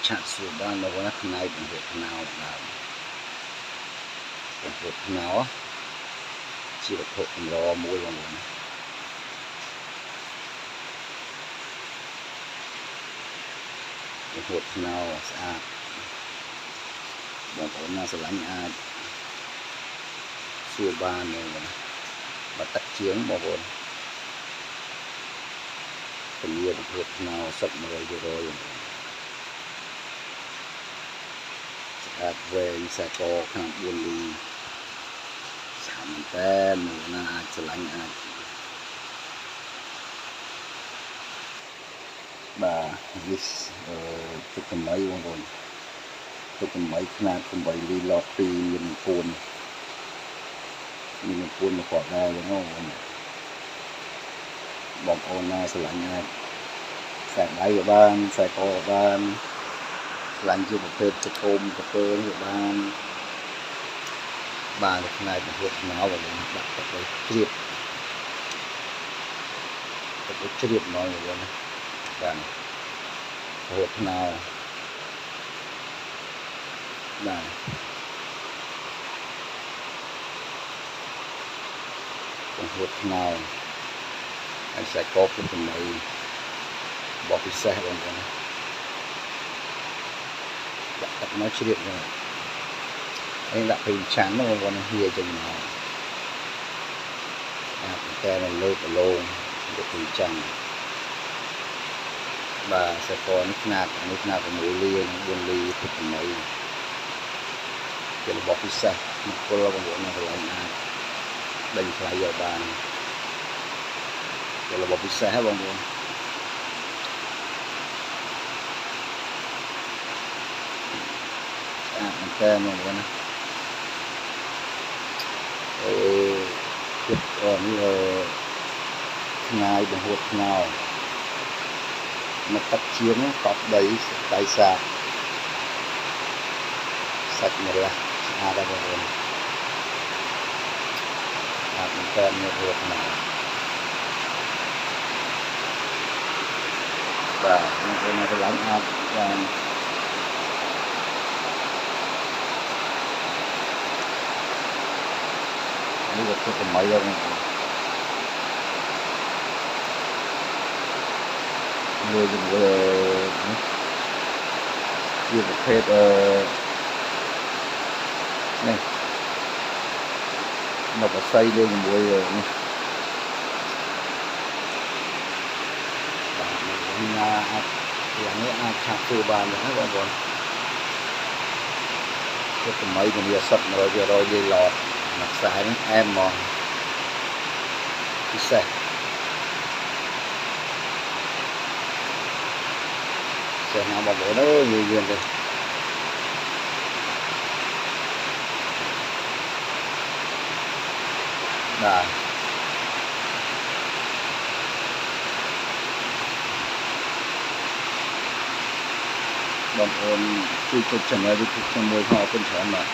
ឆាក់សួរបានមកណាផ្នែកបង្ហូរថ្នោតដើមបង្ហូរថ្នោតជាវត្ថុកម្រមួយបងប្អូនបង្ហូរថ្នោតស្អាតបងប្អូនណាស្រឡាញ់អាចសួរបានបងប្អូនបើទឹកជាងបងប្អូនពលាបង្ហូរថ្នោតសុទ្ធ 100% ស្អាតវែងខ្សែកខាង4លីស្អាតមែនតើណាអាចស្រឡាញ់អាចបាទវាទុកតម្លៃបងប្អូនទុកតម្លៃខ្នាត8លីឡត2មានពួនមកគាត់ដែរហ្នឹងបងប្អូនណាស្រឡាញ់អាចខ្សែដៃក៏បានខ្សែកក៏បានខ្លាញ់ជាប្រភេទចកុំកពើក៏បានផ្នែកបង្ហូរថ្នោតដាក់ទឹកឲ្យជ្រាបហ្មងបងណាបាទបង្ហូរថ្នោតបាទបង្ហូរថ្នោតហើយខ្សែកពុទ្ធចំណៃបបពិសេសបងប្អូនដាក់ទឹកមកជ្រាបហ្នឹងហើយដាក់ពីឆាន់ហ្នឹងបងប្អូនហៀចេញមកតែនៅលើបឡូងទៅពីចាំបាទខ្សែកនេះខ្នាតនេះខ្នាត6លី4លីពុទ្ធចំណៃជារបស់ពិសេសមកពលបងប្អូនណាកន្លែងអាចដេញថ្លៃយកបានជារបស់ពិសេសបងប្អូនមែនតើបងប្អូនណាទៀតនេះផ្នែកបង្ហូរថ្នោតមកទឹកជាងកប់ដីដៃសាសាច់មរះស្អាតដែរបងប្អូនមែនតើមានរសថ្នោតបាទបងប្អូនណាស្រឡាញ់អាចបាននេះក៏ទុកតម្លៃដែរបងប្អូនលើជាមួយជាប្រភេទនេះមកបស័យលើជាមួយនេះបាទណាអាចយ៉ាងនេះអាចឆាប់ធ្វើបានដែរបងប្អូនទុកតម្លៃមានសុទ្ធ 100% លាយឡតមួយខ្សែនេះអែមហ្មងពិសេសចេះណាបងប្អូនអើយមានទេបាទបងប្អូនជួយចុច channel YouTube ខ្ញុំមួយផងអរគុណច្រើនបាទ